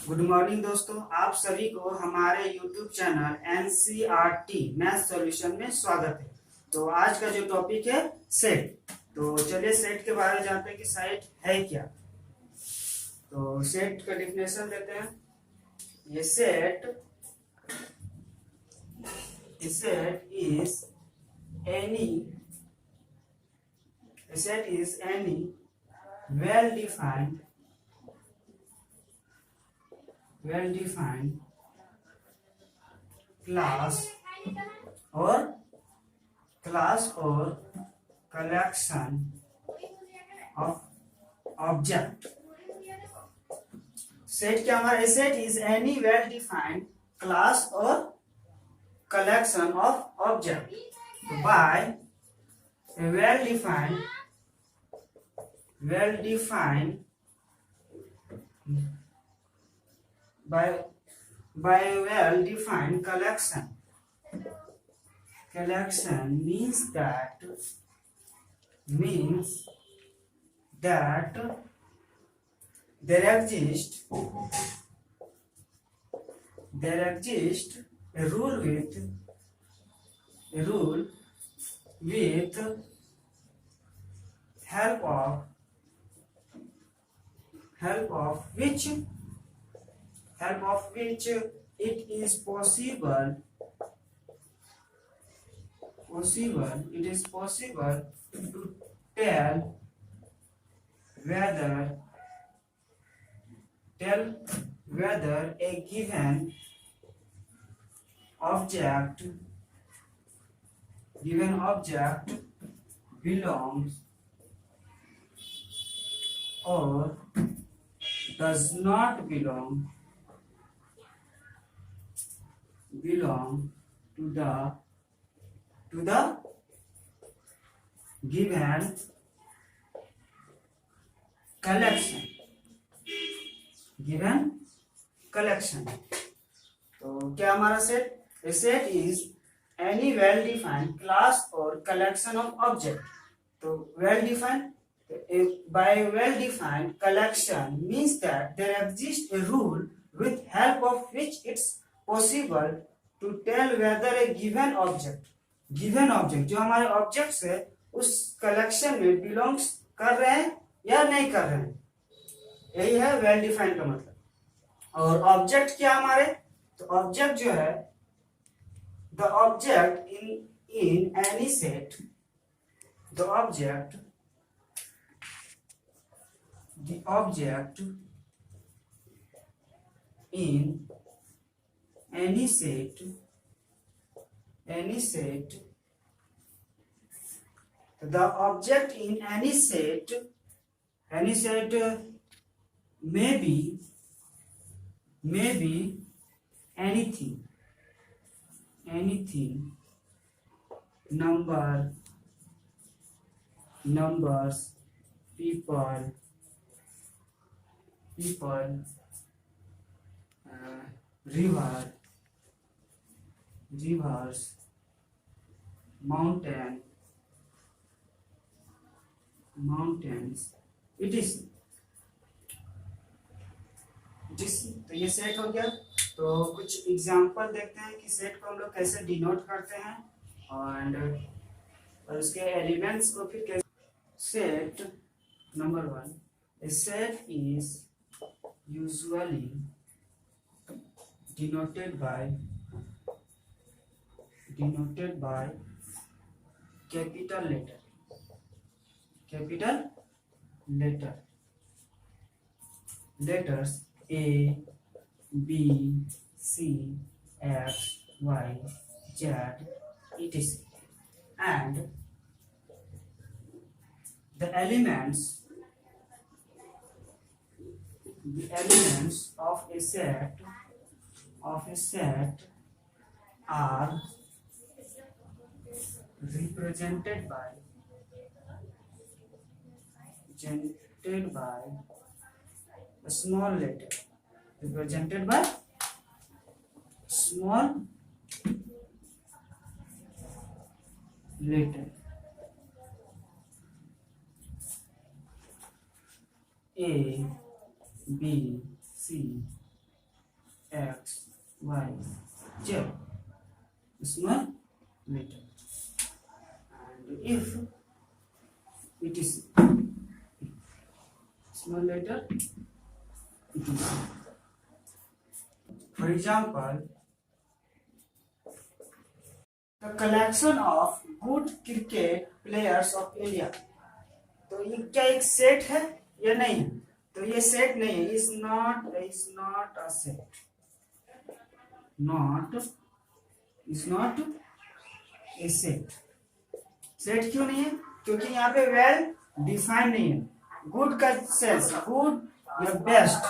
Good morning दोस्तों, आप सभी को हमारे YouTube channel NCERT math solution में स्वागत है। तो आज का जो टॉपिक है सेट। तो चलिए सेट के बारे में जानते हैं कि सेट है क्या। तो सेट का डिफिनेशन देते हैं। ये set is any well defined class or collection of object। Set क्या हमारा set is any well defined class और collection of object by a well defined collection means that there exists a rule with help of which it is possible to tell whether a given object belongs or does not belong to the given collection। तो क्या हमारा set is any well defined class और collection of object. तो well defined by well defined collection means that there exists a rule with help of which it's possible to tell whether a given object जो हमारे objects है उस collection में belongs कर रहे हैं या नहीं कर रहे हैं। यही है वेल डिफाइंड का मतलब। और ऑब्जेक्ट क्या हमारे, तो ऑब्जेक्ट जो है the object in any set the object in any set the object in any set may be anything numbers, people, rivers, mountains, it is। तो ये सेट हो गया। तो कुछ एग्जांपल देखते हैं कि सेट को हम लोग कैसे डिनोट करते हैं और उसके एलिमेंट्स को फिर कैसे। Set number 1, a set is usually denoted by capital letters A, B, C, X, Y, Z, etc. and the elements of a set are represented by a small letter, A, B, C, x y z small letter, and if it is small letter it is. For example, the collection of good cricket players of India. तो ये क्या एक set है या नहीं है? तो ये सेट नहीं है, is not a set, is not a set. Set क्यों नहीं है? क्योंकि यहाँ पे वेल डिफाइंड नहीं है। गुड का सेंस गुड या बेस्ट,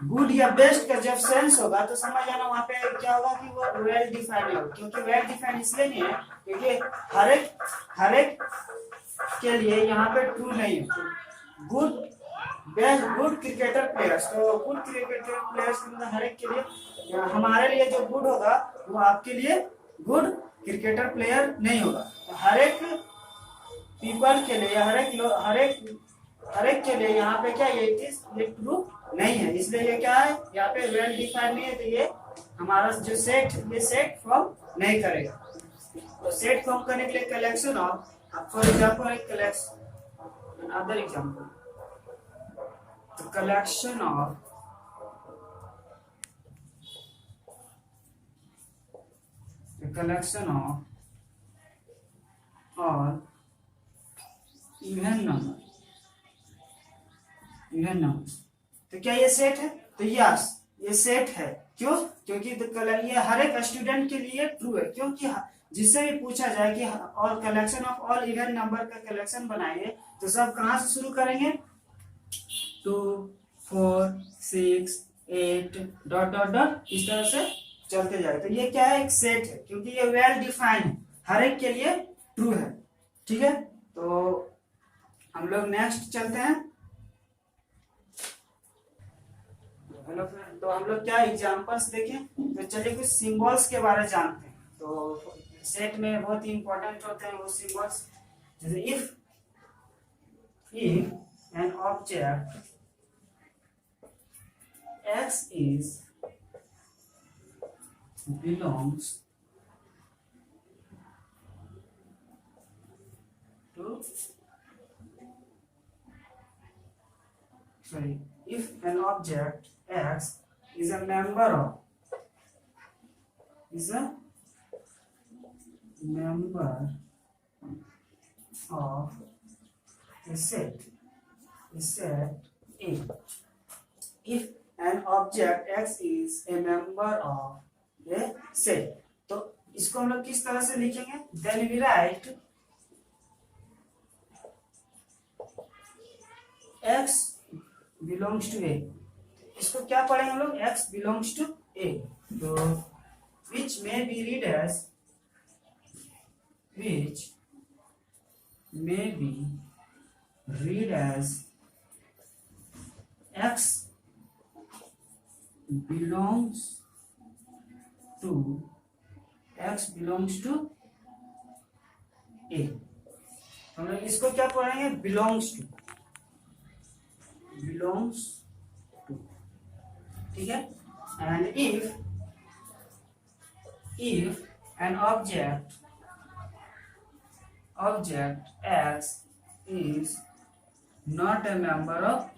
गुड या बेस्ट का जब सेंस होगा तो समझ जाना वहां पे क्या होगा कि वो वेल डिफाइंड होगा। क्योंकि वेल डिफाइंड इसलिए नहीं है क्योंकि हर एक के लिए यहाँ पे ट्रू नहीं है। Good best good cricketer players, तो गुड क्रिकेटर प्लेयर्स मतलब हर एक के लिए, हमारे लिए जो गुड होगा वो आपके लिए गुड क्रिकेटर प्लेयर नहीं होगा। तो हर एक पीपल के लिए, हर एक के लिए यहाँ पे क्या ये ट्रू नहीं है, इसलिए ये क्या है यहाँ पे वेल डिफाइंड नहीं है। तो ये हमारा जो सेट, ये सेट फॉर्म नहीं करेगा। तो सेट फॉर्म करने के लिए कलेक्शन ऑफ, फॉर एग्जांपल एक collection, other example, the collection of all even numbers। तो क्या ये सेट है? तो यस ये सेट है। क्यों? क्योंकि ये हर एक स्टूडेंट के लिए ट्रू है। क्योंकि जिससे भी पूछा जाए कि और collection of all even number का कलेक्शन बनाइए तो सब कहां से शुरू करेंगे? 2 4 6 8 डॉट डॉट डॉट इस तरह से चलते जाए। तो ये क्या है? एक सेट है, क्योंकि ये वेल डिफाइंड है, हर एक के लिए ट्रू है। ठीक है, तो हम लोग नेक्स्ट चलते हैं। हेलो फ्रेंड, तो हम लोग क्या एग्जांपल्स देखें। तो चलिए कुछ सिंबल्स के बारे में जानते हैं। तो सेट में बहुत ही इंपॉर्टेंट होते हैं वो सिंबल्स। जैसे if an object x belongs to, if an object x is a member of a set A, if an object x is a member of a set, तो इसको हम लोग किस तरह से लिखेंगे? Then we write x belongs to A। इसको क्या पढ़ेंगे हम लोग? x belongs to A, तो which may be read as x belongs to A। हम लोग इसको क्या पढ़ेंगे? belongs to, ठीक है। and if an object x is not a member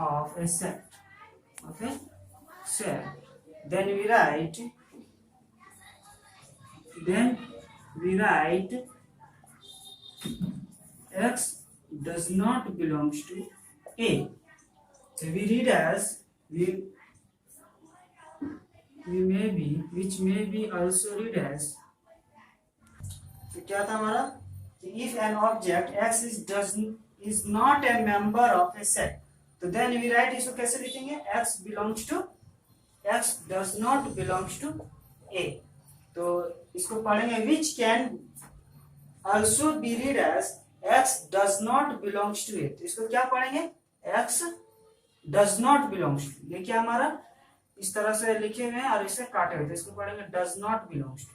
of a set, then we write x does not belongs to A। So we read as which may be also read as, तो क्या था हमारा? if an object x is not a member of a set, तो then we write, इसको कैसे लिखेंगे? x does not belongs to A। तो इसको पढ़ेंगे which can also be read as x does not belongs to A। तो इसको क्या पढ़ेंगे? x does not belongs to, ये क्या हमारा इस तरह से लिखे हुए हैं और इसे काटे हुए, तो इसको पढ़ेंगे does not belongs to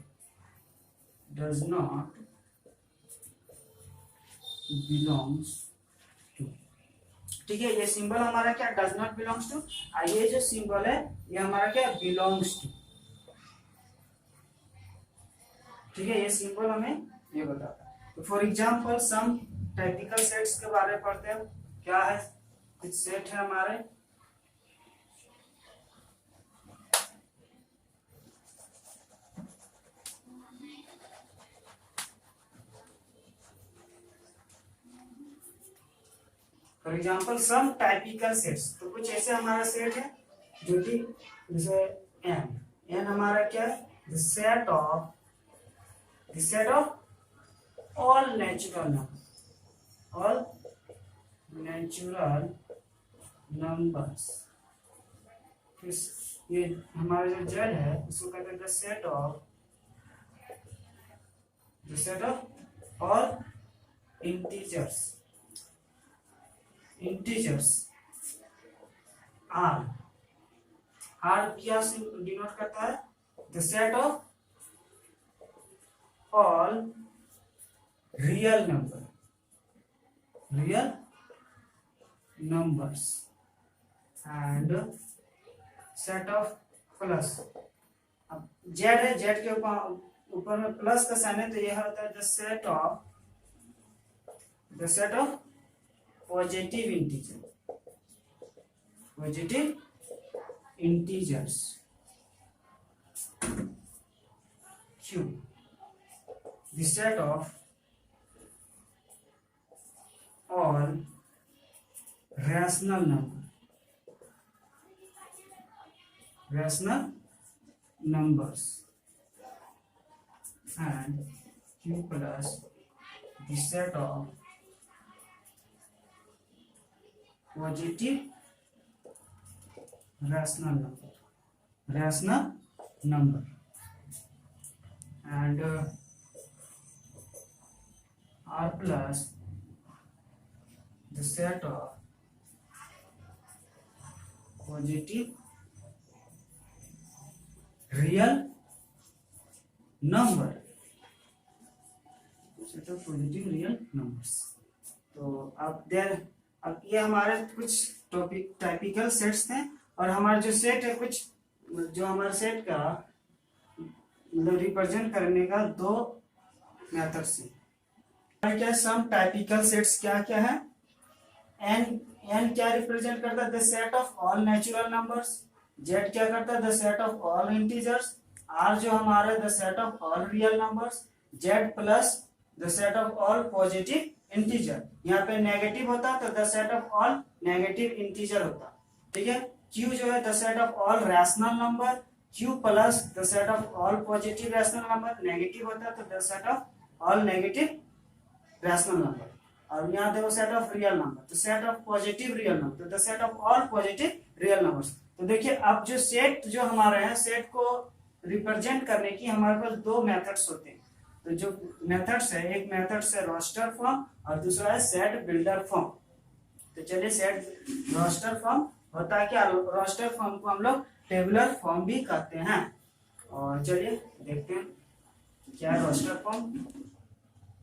ठीक है, ये सिंबल हमारा क्या डज नॉट बिलोंग्स टू, और ये जो सिंबल है ये हमारा क्या बिलोंग्स टू। ठीक है, ये सिंबल हमें ये बताता है। तो for example some typical sets के बारे में पढ़ते हैं। क्या है, कुछ सेट है हमारे, for example some typical sets. तो कुछ ऐसे हमारा सेट है जो कि जैसे एन, एन हमारा क्या है, the set of all natural number, all natural numbers. ये हमारा जो जेड है उसको कहते हैं the set of all integers R, R क्या से डिनोट करता है, the set of all real numbers and set of plus. अब जेड है, जेड के ऊपर में प्लस का साइन है, तो यह होता है the set of positive integers Q, the set of all rational numbers and Q plus the set of positive rational number and R plus the set of positive real number, set of positive real numbers। तो अब ये हमारे कुछ typical sets थे, और हमारा जो set है कुछ जो हमारे सेट का मतलब रिप्रेजेंट करने का दो मेथड से क्या सम टाइपिकल सेट्स क्या क्या है। एन क्या रिप्रेजेंट करता है, the set of all natural numbers. Z क्या करता है, the set of all integers. R जो हमारा the set of all real numbers. Z plus the set of all positive integer. यहाँ पे नेगेटिव होता तो the set of all negative integer होता। ठीक है, क्यू जो है the set of all rational number. Q plus the set of all positive rational number. Negative होता तो the set of all negative rational number. और यहाँ देखो सेट ऑफ रियल नंबर, तो set of positive real number, तो the set of all positive real numbers. तो देखिए अब जो सेट जो हमारे हैं, सेट को रिप्रेजेंट करने की हमारे पास दो मेथड्स होते हैं। तो जो मेथड्स है, एक मेथड्स है रोस्टर फॉर्म और दूसरा है सेट बिल्डर फॉर्म। तो चलिए सेट रोस्टर फॉर्म होता है क्या, रोस्टर फॉर्म को हम लोग टेबुलर फॉर्म भी कहते हैं। और चलिए देखते हैं क्या है roster form.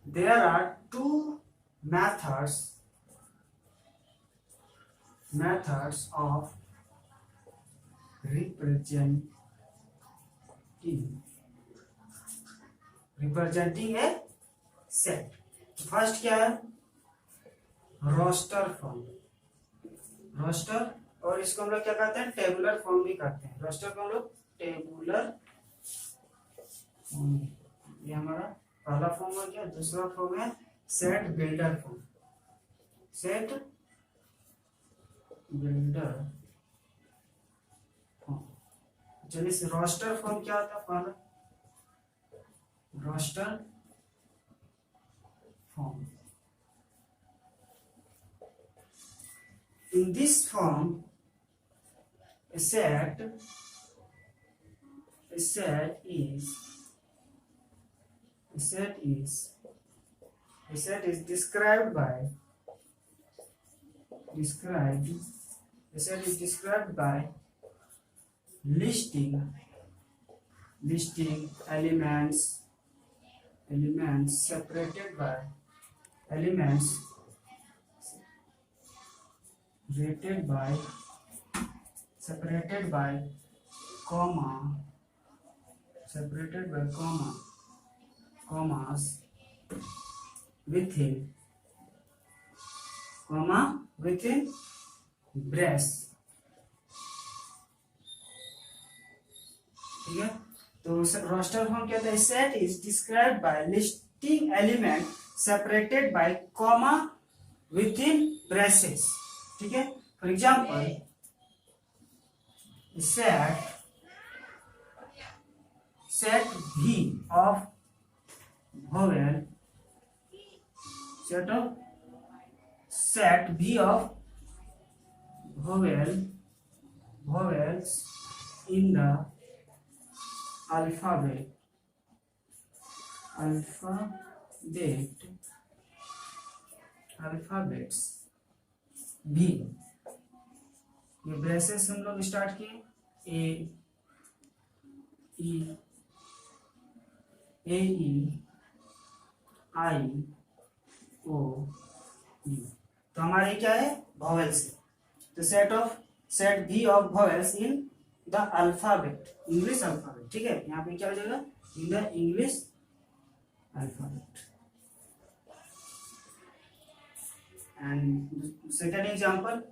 There are two methods of representing a set। First क्या है, रोस्टर फॉर्म, रोस्टर, और इसको हम लोग क्या कहते हैं, टेबुलर फॉर्म भी कहते हैं। रोस्टर को हम लोग टेबुलर फॉर्म, ये हमारा पहला फॉर्म हो गया। दूसरा फॉर्म है set builder form, set builder form. चलिए रोस्टर फॉर्म क्या होता है, पहला roster form. In this form, a set is described by listing elements separated by elements rated by separated by comma separated by commas within brace. ठीक है, तो roster form क्या था? Set is described bye listing element separated by comma with in braces. ठीक है, for example set v of set v of vowels in the alphabets v। ये braces हम लोग स्टार्ट किए, ए ई आई ओ ई। तो हमारे क्या है? वॉवेल्स। तो सेट भी of vowels in the alphabet, English alphabet. ठीक है, यहाँ पे क्या हो जाएगा? In the English alphabet. And second example,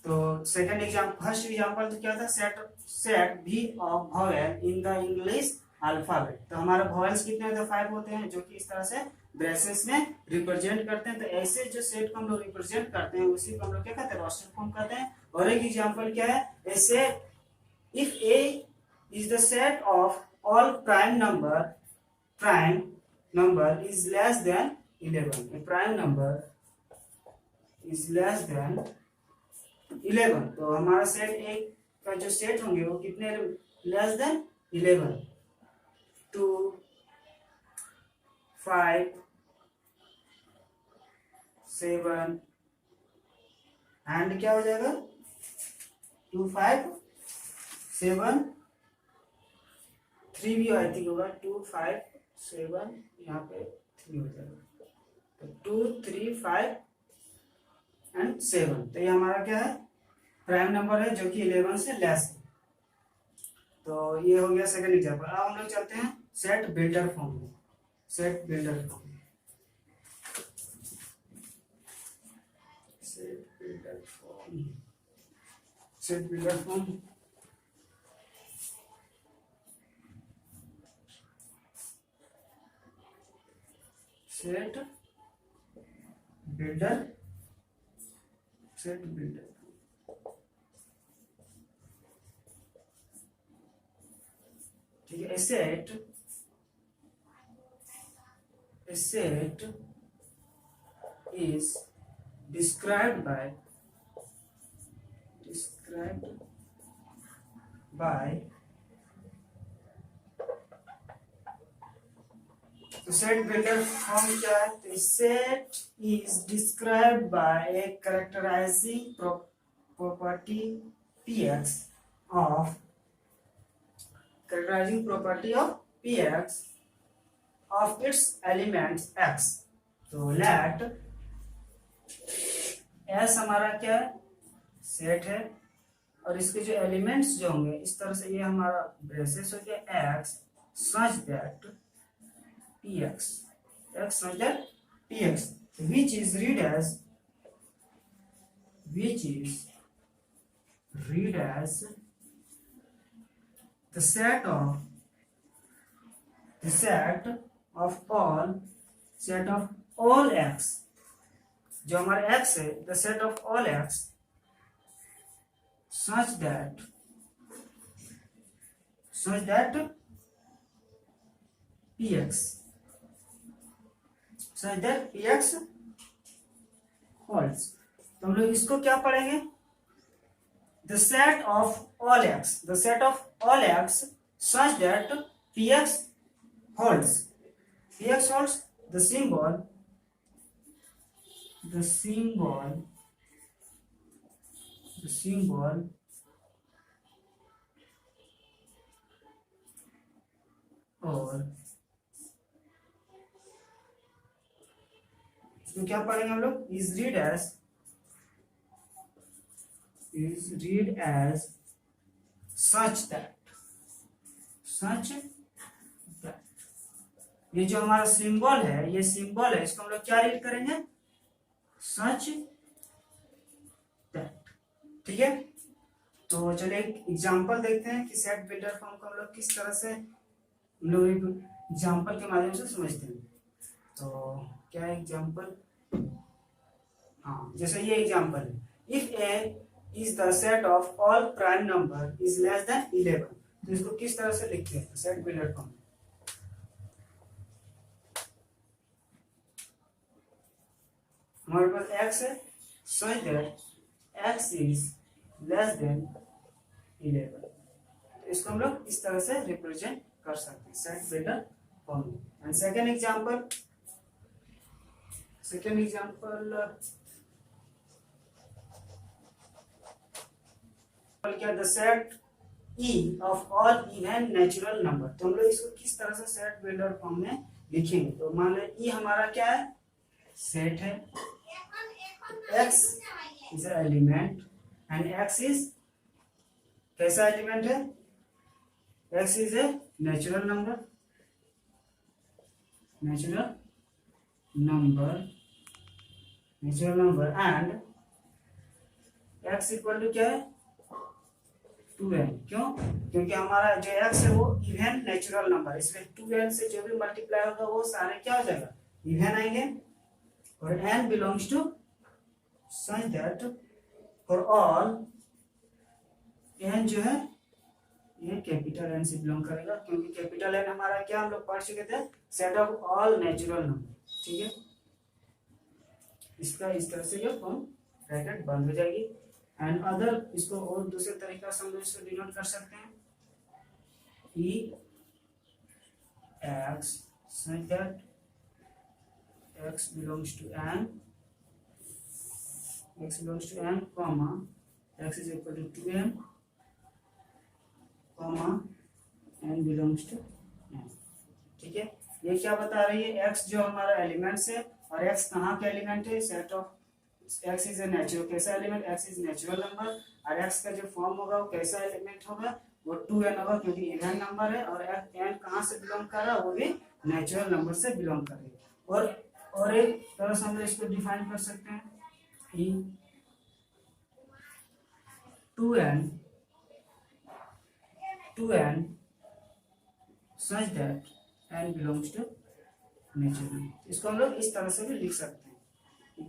तो सेकंड एग्जाम्पल, फर्स्ट एग्जाम्पल तो क्या था? सेट भी of vowel in the English alphabet. तो हमारा वॉवेल्स कितने होते हैं? 5 होते हैं, जो कि इस तरह से ब्रेसेस में रिप्रेजेंट करते हैं। तो ऐसे जो सेट को हम लोग रिप्रेजेंट करते हैं उसी को हम लोग क्या कहते हैं? रोस्टर फॉर्म कहते हैं। और एक एग्जाम्पल क्या है? A set if a is the set of all prime number is less than 11। A prime number is less than 11। तो हमारा सेट एक का जो सेट होंगे वो कितने? लेस देन 11, 2, 5, 7 एंड क्या हो जाएगा? 2, 5, 7, 3 भी आई थिंक होगा। 2, 5, 7 यहाँ पे 3 हो जाएगा। तो 2, 3, 5 एंड 7। तो ये हमारा क्या है? प्राइम नंबर है जो कि 11 से लेस है। तो ये हो गया सेकंड एग्जांपल। अब हम लोग चलते हैं सेट बिल्डर फॉर्म में। सेट बिल्डर फॉर्म ठीक है। A set is described by तो सेट बिल्डर फॉर्म क्या है? तो set is described bye A characterising property px of its elements x। तो लेट s हमारा क्या है? सेट है, और इसके जो एलिमेंट्स जो होंगे इस तरह से, ये हमारा ब्रेसेस हो गया x such that px which is read as the set of all x। जो हमारा x है, the set of all x such that px holds। तो हम लोग इसको क्या पढ़ेंगे? the set of all x such that px holds the symbol or इसको क्या पढ़ेंगे हम लोग, is read as such that ये जो हमारा सिंबल है, ये सिंबल है, इसको हम लोग क्या रीड करेंगे, सच दैट। ठीक है, तो चलिए एक एग्जांपल देखते हैं कि सेट बिल्डर फॉर्म को हम लोग किस तरह से हम लोग एग्जांपल के माध्यम से समझते हैं। तो क्या एग्जांपल, हाँ जैसे ये एग्जांपल है, if a is the set of all prime number is less than 11, तो इसको किस तरह से लिखते हैं सेट बिल्डर फॉर्म। हमारे पास x है, सच that x is less than 11, तो इसको हम लोग इस तरह से रिप्रेजेंट कर सकते हैं set builder form. And second example क्या, the set E of all even natural number, तो हम लोग इसको किस तरह से सेट बिल्डर फॉर्म में लिखेंगे। तो मान लो E हमारा क्या है, सेट है, x is element and x is कैसा एलिमेंट है, x is a natural number and x equal to क्या है, 2n। क्यों, क्योंकि हमारा जो x है वो इवन नेचुरल नंबर, इसलिए 2n से जो भी मल्टीप्लाई होगा वो सारे क्या हो जाएगा, इवन आएंगे। और n belongs to such that for all n जो है ये कैपिटल n से बिलोंग करेगा, क्योंकि कैपिटल n हमारा क्या हम लोग पढ़ चुके थे, set of all natural number. ठीक है, इसका इस तरह से ये फॉर्म ब्रैकेट बंद हो जाएगी। एंड अदर इसको और दूसरे तरीका से हम लोग इसको डिनोट कर सकते हैं, e x such that x belongs to n, comma x is equal to 2n, comma n belongs to n। ठीक है, ये क्या बता रही है, x जो हमारा एलिमेंट्स है और x कहाँ का एलिमेंट है, set of x is a natural, कैसा element, x is natural number, और x का जो फॉर्म होगा वो कैसा एलिमेंट होगा, वो 2n होगा, क्योंकि इवन नंबर है, और n कहाँ से बिलोंग कर रहा है, वो भी नेचुरल नंबर से बिलोंग करेगा। और एक तरह से हम इसको डिफाइन कर सकते हैं, 2n such that n belongs to natural number. इसको हम लोग इस तरह से भी लिख सकते हैं,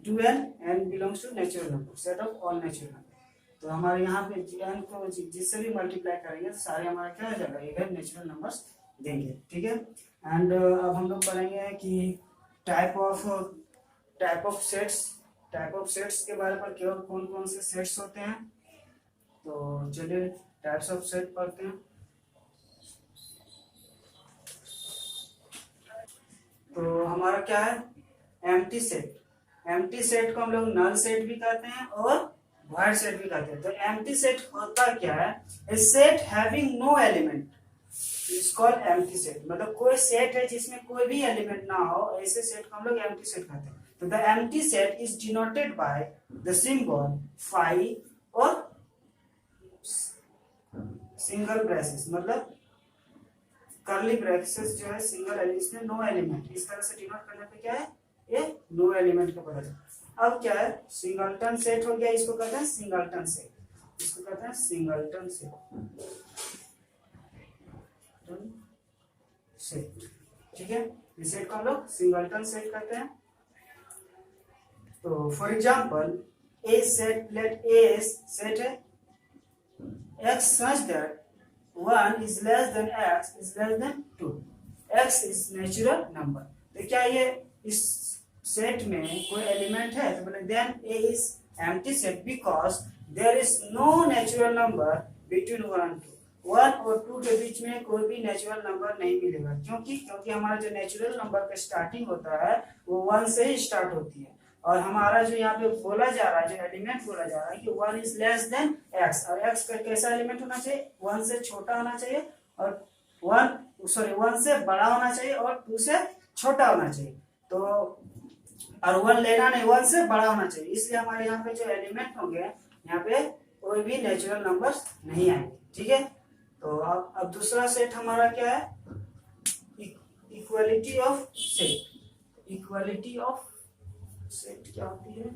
2n n belongs to natural number, set of all natural number. तो हमारे यहाँ पे n को जिससे भी मल्टीप्लाई करेंगे तो सारे हमारे क्या हो जाएगा, इवन नेचुरल नंबर्स देंगे। ठीक है, एंड अब हम लोग पढ़ेंगे कि टाइप ऑफ सेट्स के बारे में, केवल कौन कौन से सेट्स होते हैं। तो चलिए टाइप्स ऑफ सेट पढ़ते हैं। तो हमारा क्या है, एम्प्टी सेट को हम लोग नल सेट भी कहते हैं और वॉइड सेट भी कहते हैं। तो एम्प्टी सेट होता क्या है, a set having no element is called empty set, मतलब कोई सेट है जिसमें कोई भी एलिमेंट ना हो, ऐसे सेट को हम लोग एम्प्टी सेट कहते हैं। तो the empty set is denoted by the symbol phi और सिंगल ब्रेसेस, मतलब कर्ली ब्रेसेस जो है सिंगल एलिमेंट, इसमें नो एलिमेंट, इस तरह से डिनोट करने पे क्या है, ये नो एलिमेंट का पता चलता। अब क्या है, सिंगलटन सेट हो गया, इसको कहते हैं सिंगलटन सेट। ठीक है, इस सेट को हम लोग सिंगलटन सेट कहते हैं। तो for example a set, let a set है x such that 1 is less than x is less than 2, x is natural number। तो क्या ये इस सेट में कोई एलिमेंट है, तो बोले then a is empty set because there is no natural number between 1 and 2, 1 और 2 के बीच में कोई भी नेचुरल नंबर नहीं मिलेगा। क्योंकि हमारा जो नेचुरल नंबर का स्टार्टिंग होता है वो 1 से ही स्टार्ट होती है, और हमारा जो यहाँ पे बोला जा रहा है, जो एलिमेंट बोला जा रहा है कि 1 इज लेस देन x, और x का कैसा एलिमेंट होना चाहिए, 1 से छोटा होना चाहिए, और 1 से बड़ा होना चाहिए और 2 से छोटा होना चाहिए। तो और 1 लेना नहीं, 1 से बड़ा होना चाहिए, इसलिए हमारे यहाँ पे जो एलिमेंट होंगे यहाँ पे कोई भी नेचुरल नंबर्स नहीं आएंगे। ठीक है, तो अब दूसरा सेट हमारा क्या है, equality of set. Equality of set क्या होती है,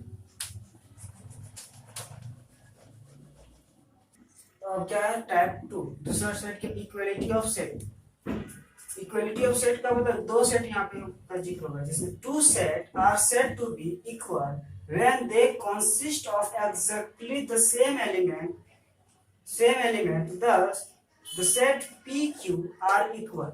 तो अब क्या है, टाइप 2 दूसरा सेट के equality of set. Equality of set का मतलब दो सेट यहाँ पे का जिक्र होगा, जिसमें two set are said to be equal when they consist of exactly the same element thus the set p q are equal.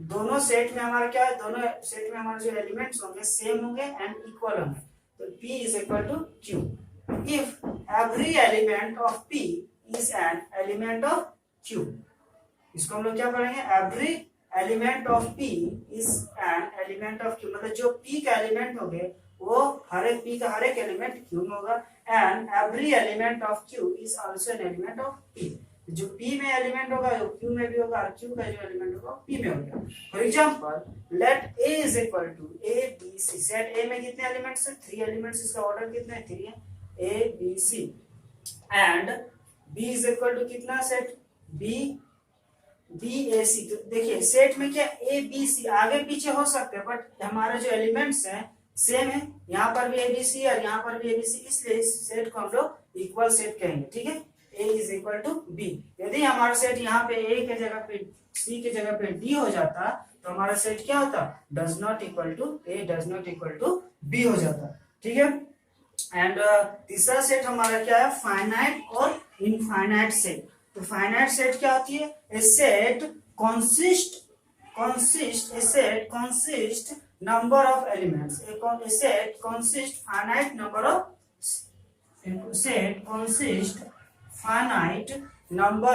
दोनों सेट में हमारा क्या है, दोनों सेट में हमारे जो एलिमेंट्स होंगे सेम होंगे एंड इक्वल होंगे, तो p is equal to q if every element of p is an element of q। इसको हम लोग क्या पढ़ेंगे, every element of p is an element of q, मतलब जो p का एलिमेंट होंगे वो हर एक p का हर एक एलिमेंट q में होगा, and every element of q is also an element of p। जो p में एलिमेंट होगा वो q में भी होगा, और q का जो एलिमेंट होगा p में होगा। For example let a is equal to a b c। Set a में कितने एलिमेंट्स हैं, 3 एलिमेंट्स, इसका ऑर्डर कितने हैं, 3 है, a b c, and b is equal to कितना सेट b a c। तो देखिए सेट में क्या a b c आगे पीछे हो सकते हैं, बट हमारे जो एलिमेंट्स हैं सेम है, यहाँ पर भी a b c और यहाँ पर भी a b c, इसलिए इस सेट को हम लोग इक्वल सेट कहेंगे। ठीक है, a is equal to b। यदि हमारा सेट यहाँ पे a के जगह पे c के जगह पे d हो जाता तो हमारा सेट क्या होता, does not equal to a does not equal to b हो जाता। ठीक है, एंड तीसरा सेट हमारा क्या है, फाइनाइट और इनफाइनाइट सेट। तो फाइनाइट सेट क्या होती है, a set consist number of elements, a set consist finite number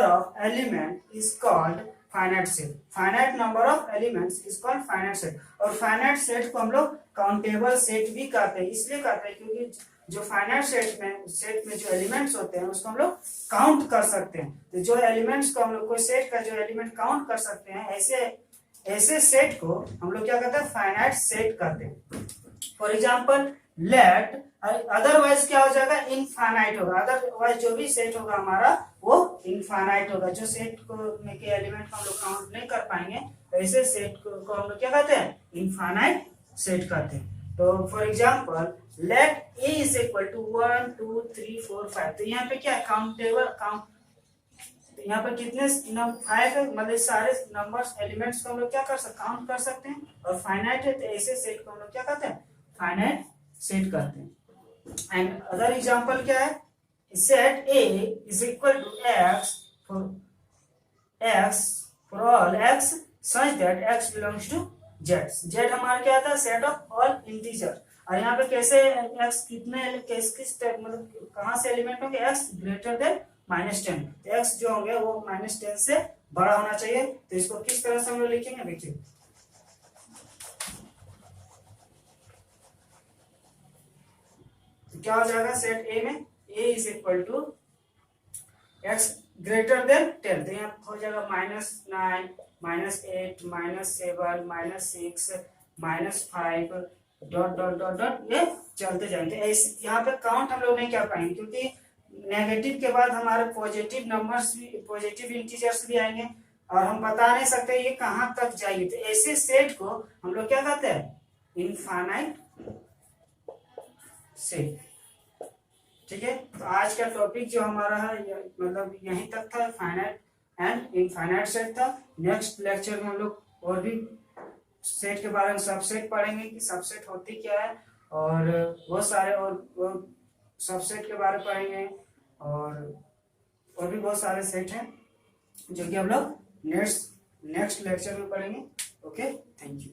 of element is called finite set। finite number of elements is called finite set। और finite set को हम लोग countable set भी कहते हैं, इसलिए कहते हैं क्योंकि जो फाइनाइट सेट में जो एलिमेंट्स होते हैं उसको हम लोग काउंट कर सकते हैं। तो जो एलिमेंट्स को हम लोग कोई सेट का जो एलिमेंट काउंट कर सकते हैं, ऐसे सेट को हम लोग क्या कहते हैं, फाइनाइट सेट कहते हैं। फॉर एग्जांपल लेट, अदरवाइज क्या हो जाएगा, इनफाइनाइट होगा, अदरवाइज जो भी सेट होगा हमारा वो इनफाइनाइट होगा। जो सेट को में के एलिमेंट को हम लोग काउंट नहीं कर पाएंगे, ऐसे सेट को हम लोग क्या कहते हैं, इनफाइनाइट सेट कहते हैं। तो for example let a is equal to 1 2 3 4 5। तो यहाँ पे क्या है, काउंटेबल काउंट, तो यहाँ पे कितने 5 है, मतलब सारे नंबर्स एलिमेंट्स को हम लोग क्या कर सकते, काउंट कर सकते हैं, और फाइनाइट है तो ऐसे सेट को हम लोग क्या कहते हैं, फाइनाइट सेट कहते हैं। एंड अदर एग्जांपल क्या है, set a is equal to x for all x such that x belongs to z हमारा क्या था, सेट ऑफ ऑल इंटीजर। और यहाँ पे कैसे x कितने किस टाइप, मतलब कहाँ से एलिमेंट होंगे, x ग्रेटर देन -10। x जो होंगे वो -10 से बड़ा होना चाहिए। तो इसको किस तरह से हम लोग लिखेंगे, देखिए तो क्या हो जाएगा, सेट a में a is equal to x greater than 10, तो यहाँ हो जाएगा -9 -8 -7 -6 -5 डॉट डॉट डॉट डॉट, ये चलते जाएंगे। यहाँ पे काउंट हम लोग नहीं कर पाएंगे क्योंकि नेगेटिव के बाद हमारे पॉजिटिव नंबर्स भी, पॉजिटिव इंटीजर्स भी आएंगे और हम बता नहीं सकते ये कहाँ तक जाएगी। तो ऐसे सेट को हम लोग क्या कहते हैं, इनफाइनाइट सेट। ठीक है, तो आज का टॉपिक जो हमारा है मतलब यहीं तक था, फाइनाइट एंड इनफाइनाइट सेट था। नेक्स्ट लेक्चर में हम लोग और भी सेट के बारे में सबसेट पढ़ेंगे कि सबसेट होती क्या है, और वो सारे और वो सबसेट के बारे में पढ़ेंगे, और भी बहुत सारे सेट हैं जो कि हम लोग नेक्स्ट लेक्चर में पढ़ेंगे। Okay, thank you.